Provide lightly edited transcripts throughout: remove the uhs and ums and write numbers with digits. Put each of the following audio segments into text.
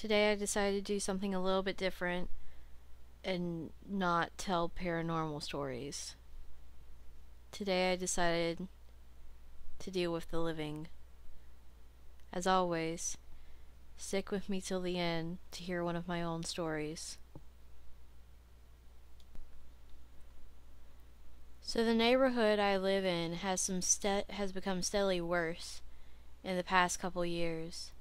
Today I decided to do something a little bit different and not tell paranormal stories. Today I decided to deal with the living. As always, stick with me till the end to hear one of my own stories. So the neighborhood I live in has become steadily worse in the past couple years.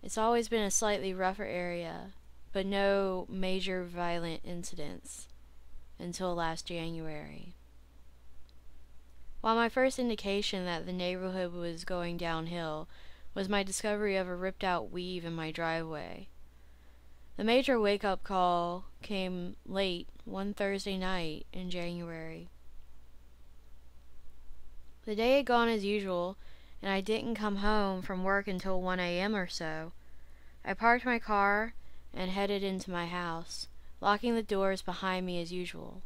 It's always been a slightly rougher area, but no major violent incidents until last January. While my first indication that the neighborhood was going downhill was my discovery of a ripped out weave in my driveway. The major wake-up call came late one Thursday night in January. The day had gone as usual, and I didn't come home from work until 1 a.m. or so. I parked my car and headed into my house, locking the doors behind me as usual.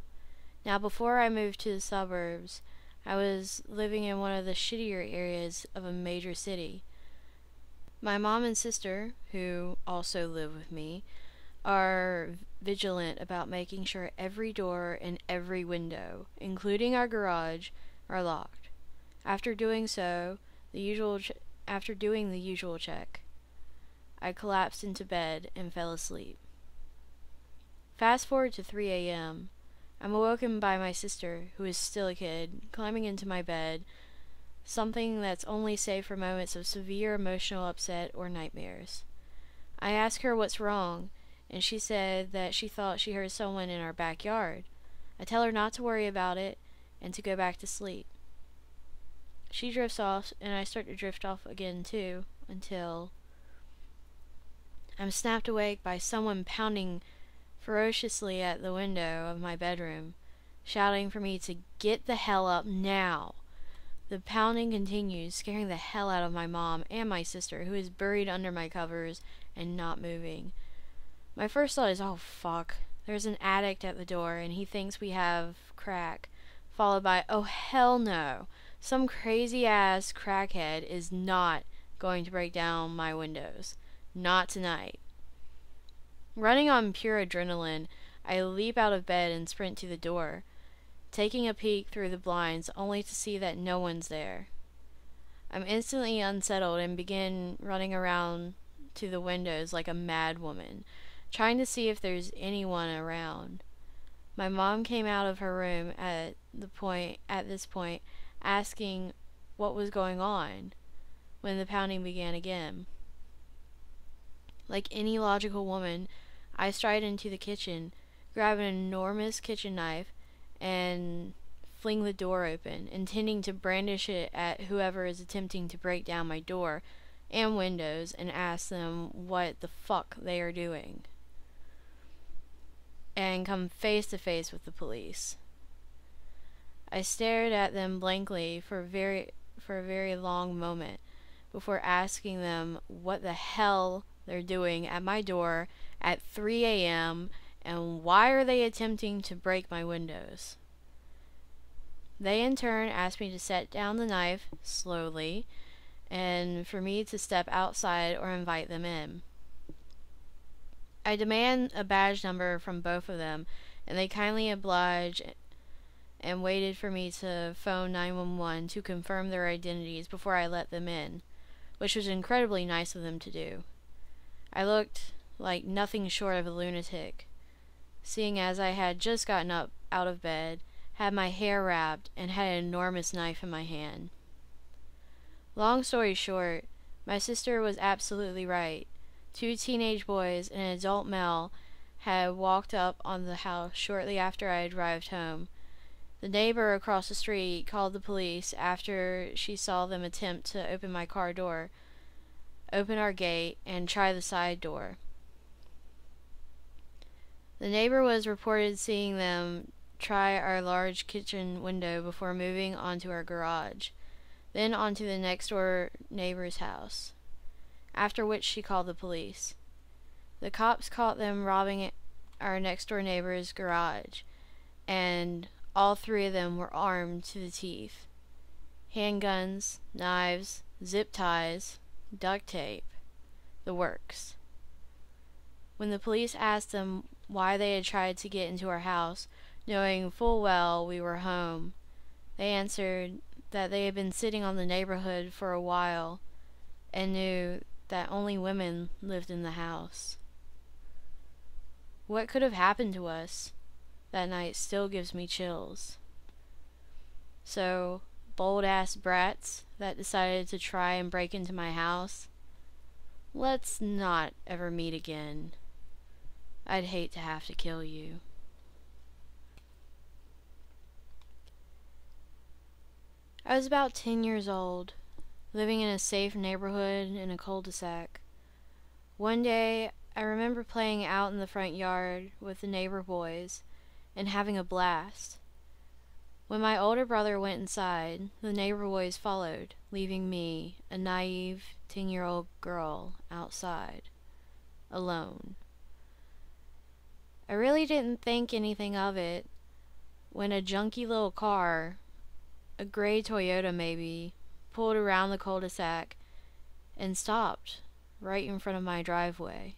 Now, before I moved to the suburbs, I was living in one of the shittier areas of a major city. My mom and sister, who also live with me, are vigilant about making sure every door and every window, including our garage, are locked. After doing the usual check, I collapsed into bed and fell asleep. Fast forward to 3 a.m. I'm awoken by my sister, who is still a kid, climbing into my bed, something that's only safe for moments of severe emotional upset or nightmares. I ask her what's wrong, and she said that she thought she heard someone in our backyard. I tell her not to worry about it and to go back to sleep. She drifts off, and I start to drift off again too, until I'm snapped awake by someone pounding ferociously at the window of my bedroom, shouting for me to get the hell up now. The pounding continues, scaring the hell out of my mom and my sister, who is buried under my covers and not moving. My first thought is, oh fuck, there's an addict at the door and he thinks we have crack, followed by, oh hell no, some crazy ass crackhead is not going to break down my windows. Not tonight. Running on pure adrenaline, I leap out of bed and sprint to the door, taking a peek through the blinds only to see that no one's there. I'm instantly unsettled and begin running around to the windows like a mad woman, trying to see if there's anyone around. My mom came out of her room at this point, asking what was going on when the pounding began again. Like any logical woman, I stride into the kitchen, grab an enormous kitchen knife, and fling the door open, intending to brandish it at whoever is attempting to break down my door and windows and ask them what the fuck they are doing, and come face to face with the police. I stared at them blankly for a very long moment before asking them what the hell they're doing at my door at 3 a.m. and why are they attempting to break my windows. They in turn asked me to set down the knife slowly and for me to step outside or invite them in. I demand a badge number from both of them, and they kindly obliged and waited for me to phone 911 to confirm their identities before I let them in, which was incredibly nice of them to do. I looked like nothing short of a lunatic, seeing as I had just gotten up out of bed, had my hair wrapped, and had an enormous knife in my hand. Long story short, my sister was absolutely right. 2 teenage boys and an adult male had walked up on the house shortly after I had arrived home. The neighbor across the street called the police after she saw them attempt to open my car door, open our gate, and try the side door. The neighbor was reported seeing them try our large kitchen window before moving onto our garage, then onto the next door neighbor's house, after which she called the police. The cops caught them robbing our next door neighbor's garage, and all 3 of them were armed to the teeth. Handguns, knives, zip ties, duct tape, the works. When the police asked them why they had tried to get into our house, knowing full well we were home, they answered that they had been sitting on the neighborhood for a while and knew that only women lived in the house. What could have happened to us that night still gives me chills. So, bold-ass brats that decided to try and break into my house, let's not ever meet again. I'd hate to have to kill you. I was about 10 years old, living in a safe neighborhood in a cul-de-sac. One day, I remember playing out in the front yard with the neighbor boys and having a blast. When my older brother went inside, the neighbor boys followed, leaving me, a naive 10-year-old girl, outside, alone. I really didn't think anything of it when a junky little car, a gray Toyota maybe, pulled around the cul-de-sac and stopped right in front of my driveway.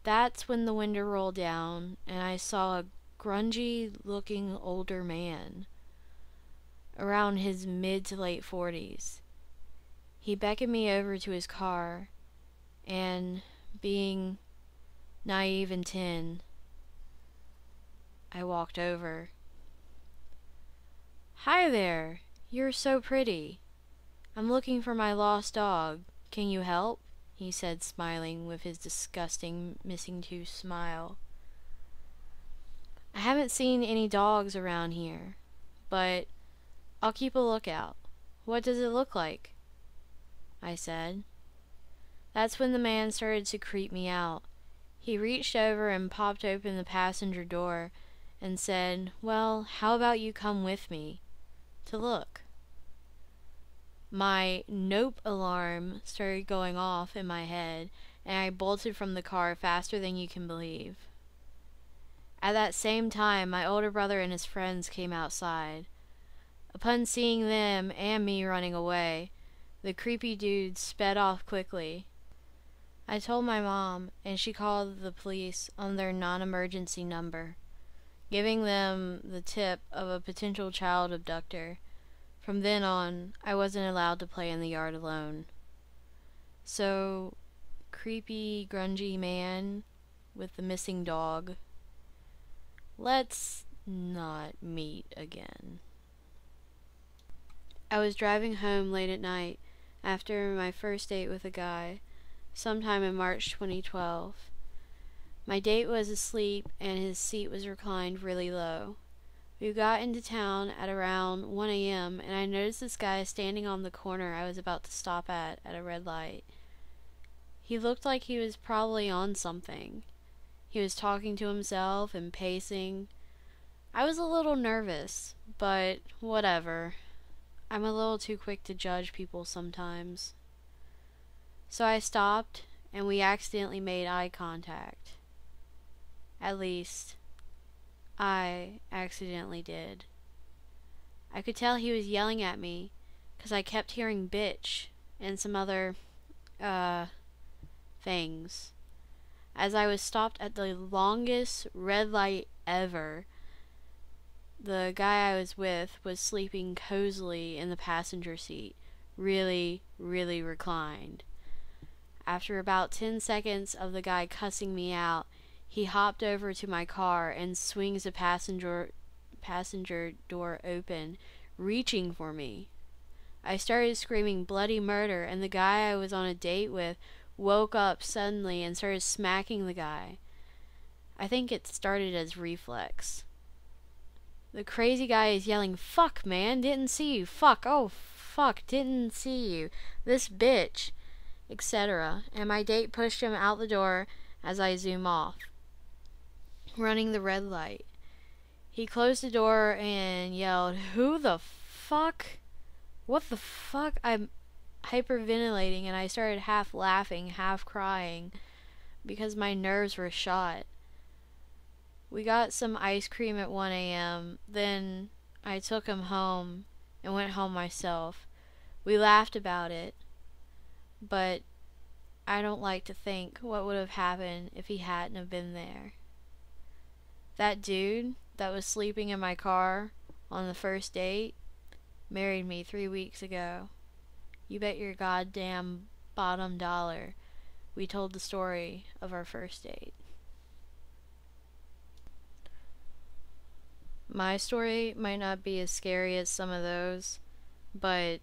That's when the window rolled down and I saw a grungy-looking older man, around his mid to late 40s. He beckoned me over to his car, and being naive and 10, I walked over. "Hi there, you're so pretty. I'm looking for my lost dog. Can you help?" he said, smiling with his disgusting missing tooth smile. "I haven't seen any dogs around here, but I'll keep a lookout. What does it look like?" I said. That's when the man started to creep me out. He reached over and popped open the passenger door and said, "Well, how about you come with me to look?" My nope alarm started going off in my head, and I bolted from the car faster than you can believe. At that same time, my older brother and his friends came outside. Upon seeing them and me running away, the creepy dude sped off quickly. I told my mom, and she called the police on their non-emergency number, giving them the tip of a potential child abductor. From then on, I wasn't allowed to play in the yard alone. So, creepy, grungy man with the missing dog, let's not meet again. I was driving home late at night after my first date with a guy, sometime in March 2012. My date was asleep and his seat was reclined really low. We got into town at around 1 a.m. and I noticed this guy standing on the corner I was about to stop at a red light. He looked like he was probably on something. He was talking to himself and pacing. I was a little nervous, but whatever. I'm a little too quick to judge people sometimes. So I stopped and we accidentally made eye contact. At least, I accidentally did. I could tell he was yelling at me, 'cause I kept hearing bitch and some other, things. As I was stopped at the longest red light ever, the guy I was with was sleeping cozily in the passenger seat, really, really reclined. After about 10 seconds of the guy cussing me out, he hopped over to my car and swings the passenger door open, reaching for me. I started screaming bloody murder, and the guy I was on a date with woke up suddenly and started smacking the guy. I think it started as reflex. The crazy guy is yelling, "Fuck, man, didn't see you. Fuck, oh, fuck, didn't see you. This bitch," etc. And my date pushed him out the door as I zoom off, running the red light. He closed the door and yelled, "Who the fuck? What the fuck?" I'm hyperventilating and I started half laughing, half crying, because my nerves were shot. We got some ice cream at 1 a.m. Then I took him home and went home myself. We laughed about it, but I don't like to think what would have happened if he hadn't have been there. That dude that was sleeping in my car on the first date married me 3 weeks ago. You bet your goddamn bottom dollar we told the story of our first date. My story might not be as scary as some of those, but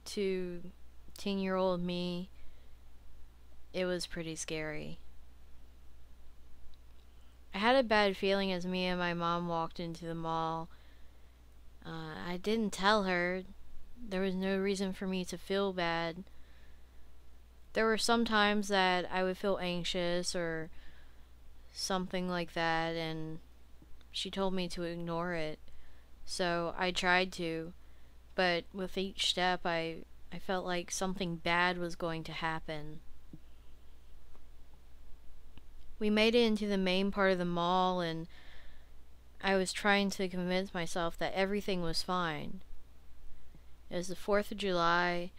to 10-year-old me, it was pretty scary. I had a bad feeling as me and my mom walked into the mall. I didn't tell her. There was no reason for me to feel bad. There were some times that I would feel anxious or something like that, and she told me to ignore it. So I tried to, but with each step I felt like something bad was going to happen. We made it into the main part of the mall, and I was trying to convince myself that everything was fine. It was the 4th of July,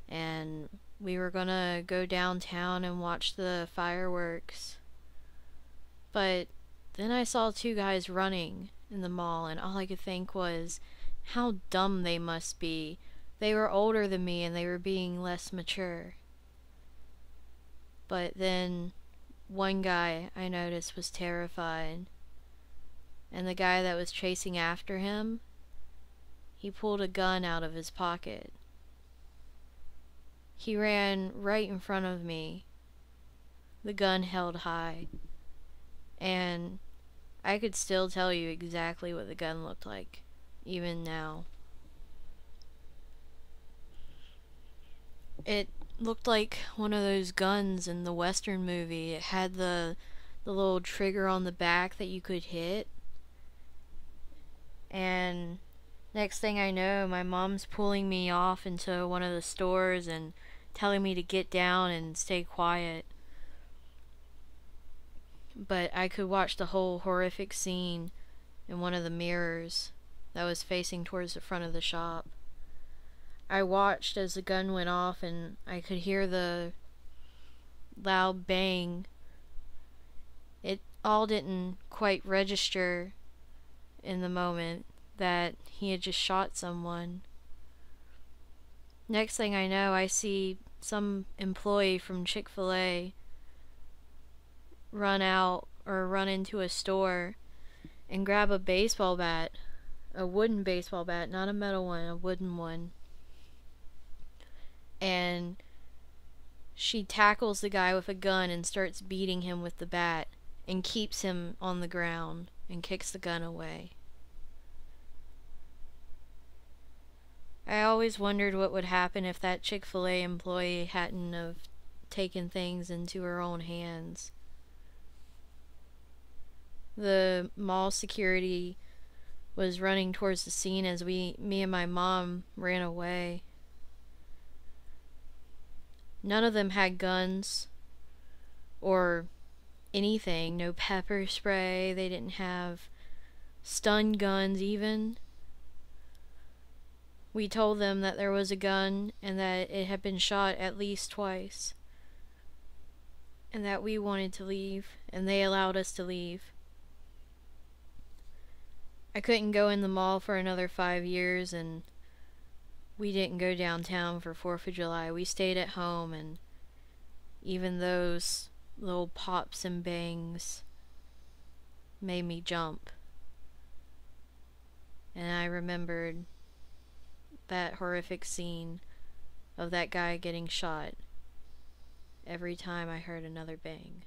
and we were gonna go downtown and watch the fireworks. But then I saw two guys running in the mall, and all I could think was, how dumb they must be. They were older than me, and they were being less mature. But then one guy I noticed was terrified, and the guy that was chasing after him, he pulled a gun out of his pocket. He ran right in front of me, the gun held high, and I could still tell you exactly what the gun looked like, even now. It looked like one of those guns in the Western movie. It had the little trigger on the back that you could hit. And next thing I know, my mom's pulling me off into one of the stores and telling me to get down and stay quiet. But I could watch the whole horrific scene in one of the mirrors that was facing towards the front of the shop. I watched as the gun went off, and I could hear the loud bang. It all didn't quite register in the moment that he had just shot someone. Next thing I know, I see some employee from Chick-fil-A run out or run into a store and grab a baseball bat, a wooden baseball bat, not a metal one, a wooden one. And she tackles the guy with a gun and starts beating him with the bat and keeps him on the ground and kicks the gun away. I always wondered what would happen if that Chick-fil-A employee hadn't have taken things into her own hands. The mall security was running towards the scene as me and my mom ran away. None of them had guns or anything, no pepper spray, they didn't have stun guns even. We told them that there was a gun and that it had been shot at least twice, and that we wanted to leave, and they allowed us to leave. I couldn't go in the mall for another 5 years, and we didn't go downtown for 4th of July. We stayed at home, and even those little pops and bangs made me jump. And I remembered that horrific scene of that guy getting shot every time I heard another bang.